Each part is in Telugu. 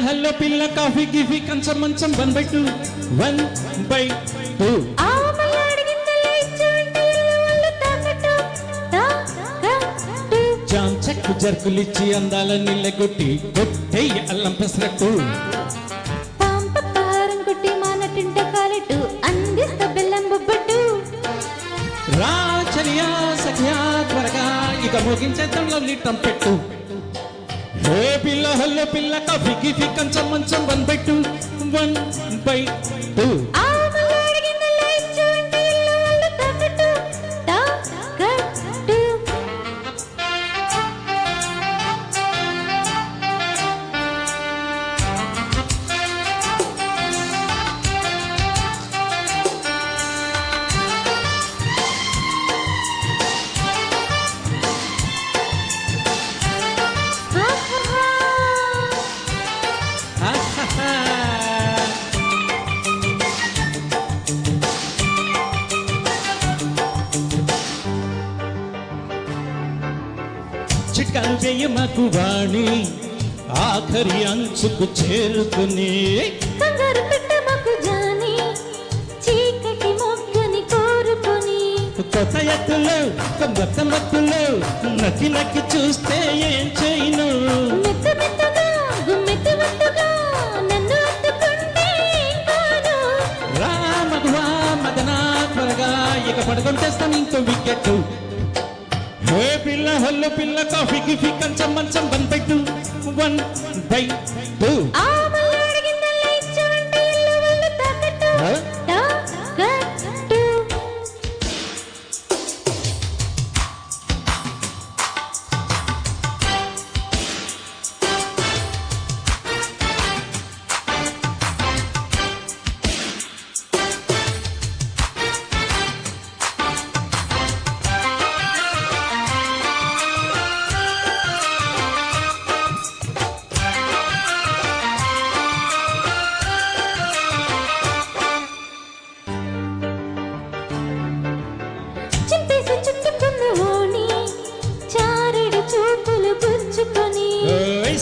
హల్లో పిల్ల కాఫీ గిఫీ కంచం మంచం 1/2 1/2 జామ్ చెక్కు జర్కులిచ్చి అందాల నీళ్ళగొట్టి కొట్టేయి అల్లం పెసరట్టు కొట్టి మానటింట కాలెట్టు అందిస్త బెల్లం బొబ్బట్టు రా చలియా సఖియా త్వరగా ఇక మోగించేద్దాం లవ్లీ ట్రంపెట్టు ఏ పిల్ల హల్లో పిల్ల కాఫీ గిఫీ కంచం మంచం 1/2 1/2 చిట్కాలు వేయమకు వాణి ఆఖరి అంచుకు చేరుకుని కంగారు పెట్టమకు జాని చీకటి మొగ్గని కోరుకొని కొత్త ఎత్తులు కొత్త మత్తులు నక్కి నక్కి చూస్తే ఏం చేయను మెత్త మెత్తగా గుమ్మెత్త మెత్తగా నన్ను అత్తుకుంటే కాను రా మధువా మదనా త్వరగా ఇక పడుకుంటేస్తాను ఇంకో వికెట్ ఏ పిల్ల హల్లో పిల్ల కాఫీ గిఫీ కంచం మంచం 1/2 1/2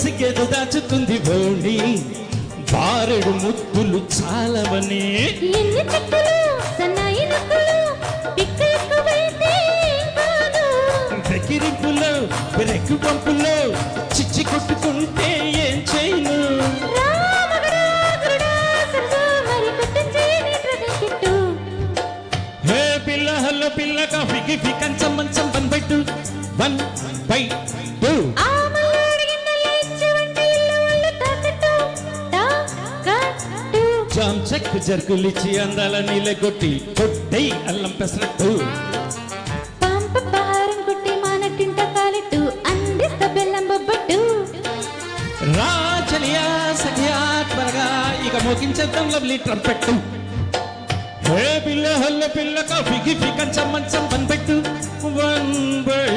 సిగ్గేదో దాచుతుంది బోణి బారెడు ముద్దులు చాలవని ఎన్ని చెక్కులు సన్నాయి నక్కులు పిక్కలెక్కువైతే కాదు బెకిరింపులో బెరెక్కు పంపులో చిచ్చి కొట్టుకుంటే ఏం చేయను హే పిల్ల హల్లో పిల్ల కాఫీ గిఫీ కంచం మంచం 1/2 1/2 జామ్ చెక్కు జర్కులిచ్చి అందాల నీళ్ళగొట్టి కొట్టేయి అల్లం పెసరట్టు పంపహారం కొట్టి మానటింట కాలెట్టు అందిస్త బెల్లం బొబ్బట్టు రా చలియా సఖియా త్వరగా ఇక మోగించేద్దాం లవ్లీ ట్రంపెట్టు ఏ పిల్ల హల్లో పిల్ల కాఫీ గిఫీ కంచం మంచం 1/2 1/2